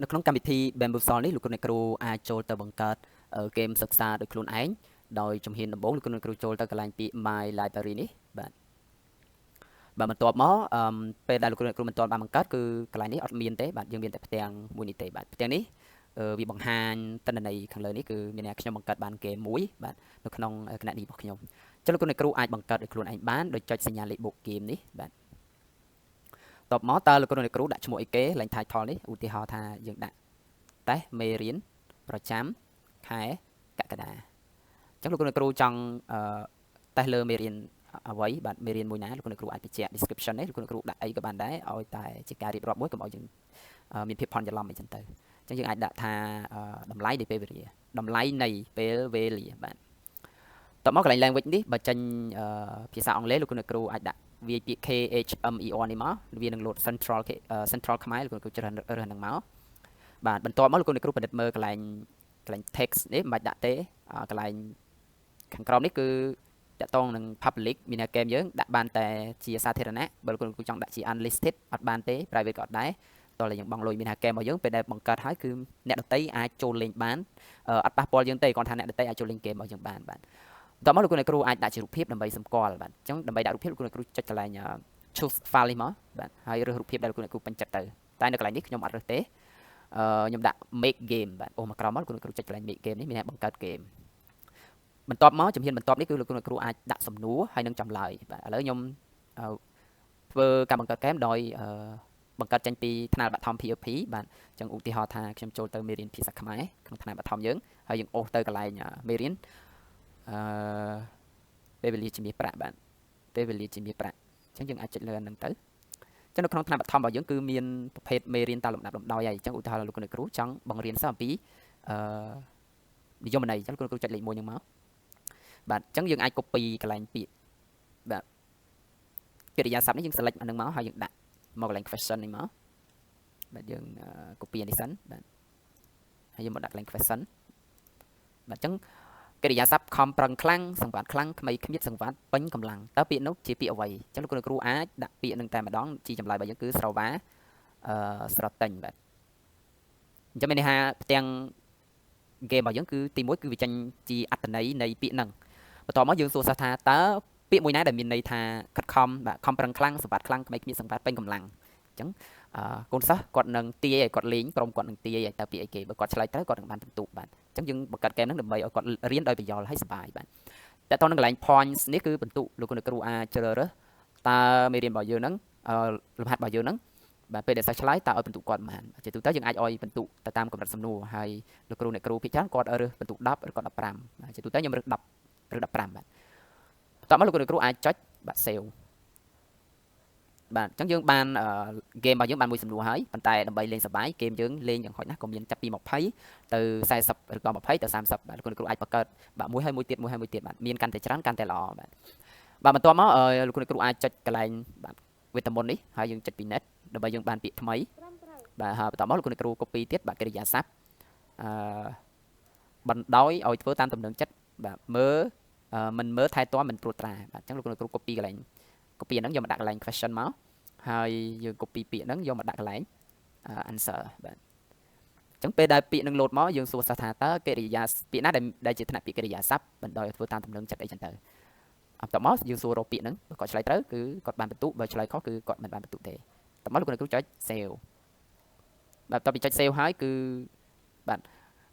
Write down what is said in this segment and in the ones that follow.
នៅក្នុងកម្មវិធី Bamboo នេះលោកអ្នកគ្រូអាចចូលទៅបង្កើតហ្គេមសិក្សាដោយខ្លួនឯងដោយជំហានដំបូងលោកអ្នកគ្រូចូលទៅកន្លែងពាក្យ My Library នេះបាទបន្ទាប់មកពេលដែលលោកអ្នកគ្រូមិនទាន់បានបង្កើតគឺកន្លែងនេះអត់មានទេបាទយើងមានតែផ្ទាំងមួយនេះទេបាទផ្ទាំងនេះវាបង្ហាញទិន្នន័យខាងលើនេះគឺមានន័យខ្ញុំបង្កើតបានហ្គេមមួយបាទនៅក្នុងគណនីរបស់ខ្ញុំអញ្ចឹងលោកអ្នកគ្រូអាចបង្កើតដោយខ្លួនឯងបានដោយចុចសញ្ញាលេខបូកហ្គេមនេះបាទតបមកតើលោកអ្នកគ្រូដាក់ឈ្មោះអីគេឡើង title នេះឧទាហរណ៍ថាយើងដាក់តេស្តមេរៀនប្រចាំខែកក្កដាអញ្ចឹងលោកអ្នកគ្រូចង់តេស្តលើមេរៀនអ្វីបាទមេរៀនមួយណាលោកអ្នកគ្រូអាចបញ្ជាក់ description នេះលោកអ្នកគ្រូដាក់អីក៏បានដែរឲ្យតែជាការរៀបរាប់មួយកុំឲ្យយើងមានភាពភ័ន្តច្រឡំអីចឹងទៅអញ្ចឹងយើងអាចដាក់ថាតម្លៃនៃពេលវេលាតម្លៃនៃពេលវេលាបាទតមកកន្លែង language នេះបើចេញភាសាអង់គ្លេសលោកអ្នកគ្រូអាចដាក់វាពាក្យ KHMER នេះមកវានឹង load central ខ្មែរលោកអ្នកគ្រូជ្រើសរើសនឹងមកបាទបន្ទាប់មកលោកអ្នកគ្រូពិនិត្យមើលកន្លែង text នេះមិនបាច់ដាក់ទេកន្លែងខាងក្រោមនេះគឺតកតងនឹង public មានថា game យើងដាក់បានតែជាសាធារណៈបើលោកគ្រូចង់ដាក់ជា unlisted អត់បានទេ private ក៏អត់ដែរតោះតែយើងបង់លុយមានថា game របស់យើងពេលដែលបង្កើតហើយគឺអ្នកដទៃអាចចូលលេងបានអត់ប៉ះពាល់យើងទេគ្រាន់ថាអ្នកដទៃអាចចូលលេង game របស់យើងបានបាទតោះមកលោកគ្រូអាចដាក់ជារូបភាពដើម្បីសម្គាល់បាទអញ្ចឹងដើម្បីដាក់រូបភាពលោកគ្រូចុចកន្លែង choose file នេះមកបាទហើយរើសរូបភាពដែលលោកគ្រូពេញចិត្តទៅតែនៅកន្លែងនេះខ្ញុំអត់រើសទេខ្ញុំដាក់ make game បាទអូមកក្រោមមកលោកគ្រូចុចកន្លែង make game នេះមានថាបង្កើត game បន្ទាប់មកជំហានបន្ទាប់នេះគឺលោកគ្រូអាចដាក់សំណួរហើយនឹងចម្លើយបាទឥឡូវខ្ញុំធ្វើការបង្កើត game ដោយបង្កើតចេញពីថ្នាលបឋម POP បាទអញ្ចឹងឧទាហរណ៍ថាខ្ញុំចូលទៅមេរៀនភាសាខ្មែរក្នុងថ្នាលបឋមយើងហើយយើងអូសទៅកន្លែងមេរៀនពេលវេលាជាមាសប្រាក់បាទពេលវេលាជាមាសប្រាក់អញ្ចឹងយើងអាចចុចលើហ្នឹងទៅអញ្ចឹងនៅក្នុងថ្នាលបឋមរបស់យើងគឺមានប្រភេទមេរៀនតាមលំដាប់លំដោយហើយអញ្ចឹងឧទាហរណ៍លោកគ្រូចង់បង្រៀនសិស្សអំពីនិយមន័យអញ្ចឹងលោកគ្រូចុចលេខ1ហ្នឹងមកបាទអញ្ចឹងយើងអាច copy កន្លែងពាក្យបាទកិរិយាសព្ទនេះយើង select អានឹងមកហើយយើងដាក់មកកន្លែង question នេះមកបាទយើង copy នេះសិនបាទហើយយើងមកដាក់កន្លែង question បាទអញ្ចឹងកិរិយាសព្ទខំប្រឹងខ្លាំងសង្វាតខ្លាំងក្មេងគ្មៀតសង្វាតពេញកម្លាំងតើពាក្យនោះជាពាក្យអ្វីអញ្ចឹងលោកគ្រូអាចដាក់ពាក្យនឹងតែម្ដងជាចម្លើយរបស់យើងគឺស្រវាស្រទិញបាទអញ្ចឹងមានន័យថាផ្ទាំង game របស់យើងគឺទី1គឺវាចេញជាអត្ថន័យនៃពាក្យហ្នឹងបន្ទាប់មកយើងសួរសិស្សថាតើពាក្យមួយណាដែលមានន័យថាខិតខំបាទខំប្រឹងខ្លាំងសម្បត្តិខ្លាំងក្មេងគ្មានសម្បត្តិពេញកម្លាំងអញ្ចឹងកូនសិស្សគាត់នឹងទាយឲ្យគាត់លេងក្រុមគាត់នឹងទាយឲ្យតើពាក្យអីគេបើគាត់ឆ្លើយត្រូវគាត់នឹងបានពិន្ទុបាទអញ្ចឹងយើងបង្កើត game ហ្នឹងដើម្បីឲ្យគាត់រៀនដោយប្រយោលហើយសប្បាយបាទតែតោះនឹងកន្លែង points នេះគឺពិន្ទុលោកគ្រូអាចជ្រើសរើសតើមេរៀនរបស់យើងហ្នឹងលំហាត់របស់យើងហ្នឹងបាទពេលដែលសិស្សឆ្លើយតើឲ្យពិន្ទុគាត់ប៉ុន្មានជាទូទៅយើងអាចឲ្យពិន្ទុទៅតាមកម្រិតសំណួរហើយលោកគ្រូអ្នកគ្រូភាគច្រើនគាត់រើសពិន្ទុ10ឬក៏15បាទជាទូទៅខ្ញុំរើស10ឬ15បាទតោះមកលោកគ្រូអាចចុចបាទ save បាទអញ្ចឹងយើងបាន game របស់យើងបានមួយសំណួរហើយប៉ុន្តែដើម្បីលេងសប្បាយ game យើងលេងយ៉ាងហោចណាស់ក៏មានចាប់ពី20ទៅ40ឬក៏20ទៅ30បាទលោកគ្រូអាចបង្កើតបាទមួយហើយមួយទៀតបាទមានកាន់តែច្រើនកាន់តែល្អបាទបន្ទាប់មកលោកគ្រូអាចចុចកន្លែងបាទវីតាមុននេះហើយយើងចុចពី net ដើម្បីយើងបានពាក្យថ្មីបាទហើយបន្ទាប់មកលោកគ្រូ copy ទៀតបាទកិរិយាសព្ទបណ្ដោយឲ្យធ្វើតាមទំនឹងចិត្តបាទមើលមិនមើលថែទាំមិនព្រួតត្រាបាទអញ្ចឹងលោកគ្រូ copy កន្លែង copy ហ្នឹងយកមកដាក់កន្លែង question មកហើយយើង copy ពាក្យហ្នឹងយកមកដាក់កន្លែង answer បាទអញ្ចឹងពេលដែលពាក្យហ្នឹង load មកយើងសួរសិស្សថាតើកិរិយាពាក្យណាដែលជាថ្នាក់ពាក្យកិរិយាសព្ទបណ្ដោយឲ្យធ្វើតាមទំនឹងចិត្តអីចឹងទៅបន្ទាប់មកយើងសួររកពាក្យហ្នឹងបើគាត់ឆ្លើយត្រូវគឺគាត់បានពិន្ទុបើឆ្លើយខុសគឺគាត់មិនបានពិន្ទុទេបន្ទាប់មកលោកគ្រូចុច save បាទបន្ទាប់ពីចុច save ហើយគឺបាទ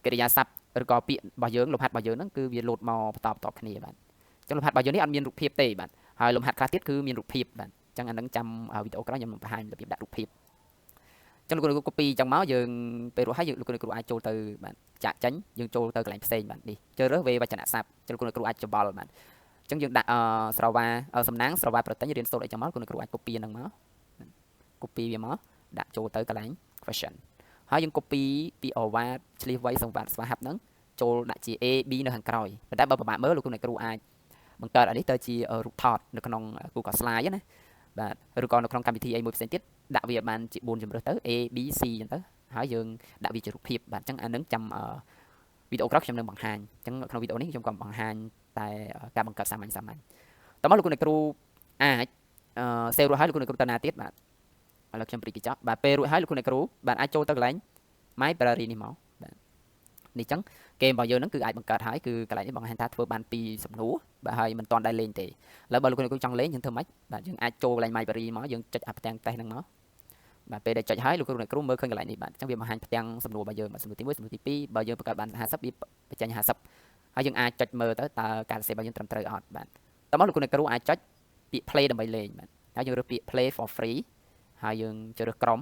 កិរិយាសព្ទឬក៏ពាក្យរបស់យើងលំហាត់របស់យើងហ្នឹងគឺវា load មកបន្តគ្នាបាទអញ្ចឹងលំហាត់របស់យើងនេះអត់មានរូបភាពទេបាទហើយលំហាត់ខ្លះទៀតគឺមានរូបភាពបាទអញ្ចឹងអានឹងចាំវីដេអូក្រោយខ្ញុំនឹងបង្ហាញរបៀបដាក់រូបភាពអញ្ចឹងលោកគ្រូ copy អញ្ចឹងមកយើងពេលរួចហើយលោកគ្រូអាចចូលទៅបាទចាក់ចេញយើងចូលទៅកន្លែងផ្សេងបាទនេះជ្រើសរើសវេវចនៈសព្ទអញ្ចឹងលោកគ្រូអាចច្បល់បាទអញ្ចឹងយើងដាក់ស្រវាសំណាងស្រវាប្រតិញរៀនសូត្រអីចឹងមកលោកគ្រូអាច copy ហ្នឹងមក copy វាមកដាក់ចូលទៅកន្លែង question ហើយយើង copy ពីអវ៉ាឆ្លៀសវៃសង្វាតស្វាហាប់ហ្នឹងចូលដាក់ជា A B នៅខាងក្រោយប៉ុន្តែបើប្រមាថមើលលោកគ្រូអាចបង្កើតអានេះទៅជារូបថតនៅក្នុង Google Slide ណាបាទឬក៏នៅក្នុងកម្មវិធីអីមួយផ្សេងទៀតដាក់វាបានជា4ជម្រើសទៅ A B C អញ្ចឹងទៅហើយយើងដាក់វាជារូបភាពបាទអញ្ចឹងអានឹងចាំវីដេអូក្រោយខ្ញុំនឹងបង្ហាញអញ្ចឹងក្នុងវីដេអូនេះខ្ញុំក៏បង្ហាញតែការបង្កើតសាមញ្ញតោះមកលោកគ្រូអាច save រួចហើយលោកគ្រូទៅណាទៀតបាទឥឡូវខ្ញុំព្រីកញ្ចក់បាទពេលរួចហើយលោកគ្រូបាទអាចចូលទៅកន្លែង library នេះមកបាទនេះចឹងเกมរបស់យើងហ្នឹងគឺអាចបង្កើតហើយគឺកន្លែងនេះបង្ហាញថាធ្វើបាន2សំណួរបាទហើយមិនទាន់ដែរលេងទេឥឡូវបើលោកអ្នកគ្រូចង់លេងយើងធ្វើម៉េចបាទយើងអាចចូលកន្លែង library មកយើងចុចអាផ្ទាំងតេស្តហ្នឹងមកបាទពេលដែលចុចហើយលោកគ្រូអ្នកគ្រូមើលឃើញកន្លែងនេះបាទអញ្ចឹងវាបង្ហាញផ្ទាំងសំណួររបស់យើងបាទសំណួរទី1សំណួរទី2បើយើងបង្កើតបាន50វាបញ្ចេញ50ហើយយើងអាចចុចមើលទៅតើការសរសេររបស់យើងត្រឹមត្រូវអត់បាទតើមកលោកគ្រូអ្នកគ្រូអាចចុចពាក្យ play ដើម្បីលេងបាទហើយយើងរើសពាក្យ play for free ហើយយើងជ្រើសក្រុម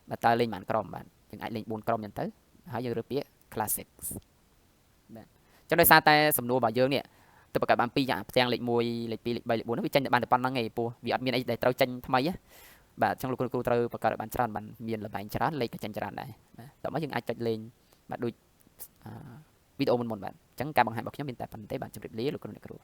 បាទតើលេងបានក្រុមបាទយើងអាចលេង4ក្រុមអញ្ចឹងទៅហើយយើងរើសពាក្យ classics បាទចឹងដោយសារតែសំណួររបស់យើងនេះទៅបង្កើតបាន2យ៉ាងផ្ទាំងលេខ1លេខ2លេខ3លេខ4ហ្នឹងវាចេញតែបានតែប៉ុណ្្នឹងឯងព្រោះវាអត់មានអីដែលត្រូវចេញថ្មីណាបាទអញ្ចឹងលោកគ្រូត្រូវបង្កើតឲ្យបានច្រើនបានមានលបែងច្រើនលេខក៏ចេញច្រើនដែរបាទតោះមកយើងអាចចុចលេងបាទដូចវីដេអូមុនបាទអញ្ចឹងការបង្ហាញរបស់ខ្ញុំមានតែប៉ុណ្្នឹងទេបាទជម្រាបលាលោកគ្រូអ្នកគ្រូ